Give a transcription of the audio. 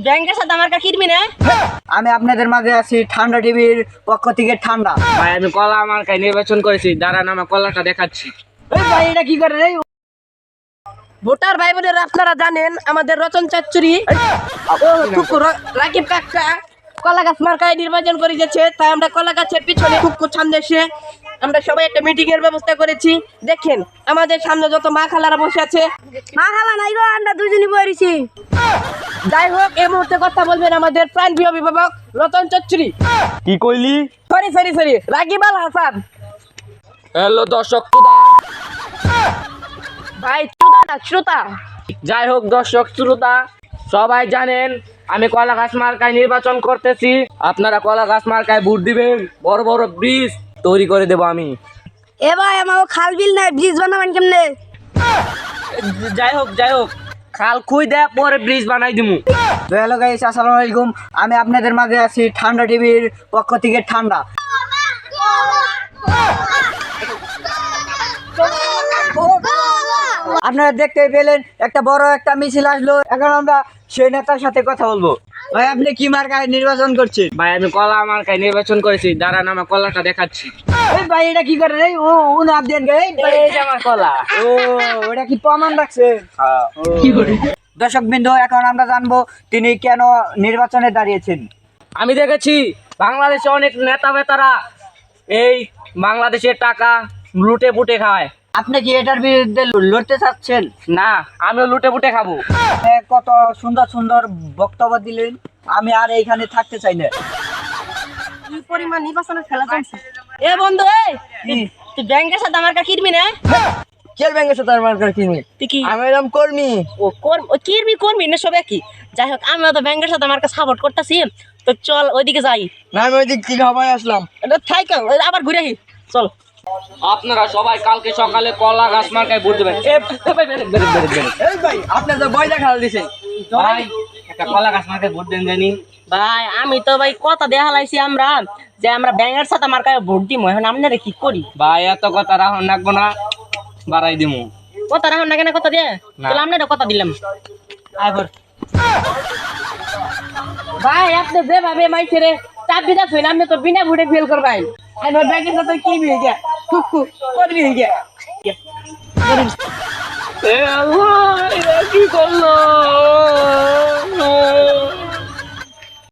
ব্যাংকের সাথে আমার কিনবি না? আমি আপনাদের মাঝে আছি ঠান্ডা টিভির পক্ষ থেকে ঠান্ডা। ভাই আমি কলা মার্কায় নির্বাচন করেছি, দাঁড়ান আমার কলাটা দেখাচ্ছি। এই ভাই এটা কি করে রে? ভোটার ভাই বোনেরা আপনারা জানেন আমাদের রতন চাচ্চুরি রাকিব কাকা কলা গাছ মার্কায় নির্বাচন করে গেছে, তাই আমরা কলা গাছের পিছনে টুকু সামনে এসে আমরা সবাই একটা মিটিং এর ব্যবস্থা করেছি। দেখেন আমাদের সামনে যত মা খালারা বসে আছে। মা খালা নাই গো, আমরা দুজনই বইছি। যাই হোক, এই মুহূর্তে কথা বলবেন আমাদের প্রাণপ্রিয় অভিভাবক রতন চচ্চুরি। কি কইলি? সরি রাকিব আল হাসান। হ্যালো দর্শক ভাই শ্রোতা। যাই হোক দর্শক শ্রোতা, সবাই জানেন আমি কলা গাছ মার্কায় নির্বাচন করতেছি। আপনারা কলা গাছ মার্কায় ভোট দিবেন, বড় বড় ব্রিজ তৈরি করে দেব আমি। এ ভাই আমার খাল বিল নাই, ব্রিজ বানাবেন কেমনে? যাই হোক খাল খুই দেয় পরে ব্রিজ বানাই দিমু। হ্যালো গাইস, আসসালামু আলাইকুম। আমি আপনাদের মাঝে আছি ঠান্ডা টিভির পক্ষ থেকে ঠান্ডা। আপনারা দেখতে পেলেন একটা বড় একটা মিছিল আসলো। এখন আমরা সেই নেতার সাথে কথা বলবো। ভাই আপনি কি মার্কায় নির্বাচন করছেন? ভাই আমি কলা মার্কায় নির্বাচন করেছি, দাঁড়ান আমার কলাটা দেখাচ্ছি। এই ভাই এটা কি করে রে? ও না দেন গে। এই যে আমার কলা। ও ওটা কি প্রমাণ রাখছে? দর্শক বিন্দু, এখন আমরা জানবো তিনি কেন নির্বাচনে দাঁড়িয়েছেন। আমি দেখেছি বাংলাদেশে অনেক নেতা বেতারা এই বাংলাদেশের টাকা লুটে পুটে খায়। আপনি কি এটার বিরুদ্ধে লড়তে চাচ্ছেন? না, আমিও লুটে পুটে খাবো। কত সুন্দর সুন্দর বক্তব্য দিলেন, আমি আর এইখানে থাকতে চাই না। কি পরিমাণ নির্বাচনের খেলা চলছে। এ বন্ধু, তুই ব্যাংকের সাথে আমার কিনবি না? কেল ব্যাংকের সাথে মার্কার কিনবি? তুই কি আমি এরকম কর্মী। ও কর্মী না সব একই। যাই হোক, আমিও তো ব্যাংকের সাথে আমার সাপোর্ট করতেছি, তো চল ওইদিকে যাই। না আমি ওই দিক থেকে হবাই আসলাম। আবার ঘুরে আসি, চল। আপনারা সবাই কালকে সকালে কলা গাছ মার্কায় ভোট দেবেন। এই ভাই আপনি তো বই দেখা দিছে। ভাই একটা কলা গাছ মার্কায় ভোট দেন জানি। ভাই আমি তো ভাই কথা দেখা লাইছি আমরা যে আমরা ব্যাংকের সাথে আমার কাছে ভোট দিব। এখন আপনারা কি করি? ভাই এত কথা রাখুন রাখবো না, বাড়াই দিমু। কথা রাখুন না কেন? কথা দিয়ে তাহলে আপনারা কথা দিলাম। ভাই আপনি যেভাবে মাইছেরে চাপ দিতে শুন, আপনি তো বিনা ভোটে ফেল করবেন। এবার ব্যাংকের সাথে কি হয়ে গিয়া টুকু করবি হয়ে গিয়া। এ আল্লাহ, এরা কি করলো?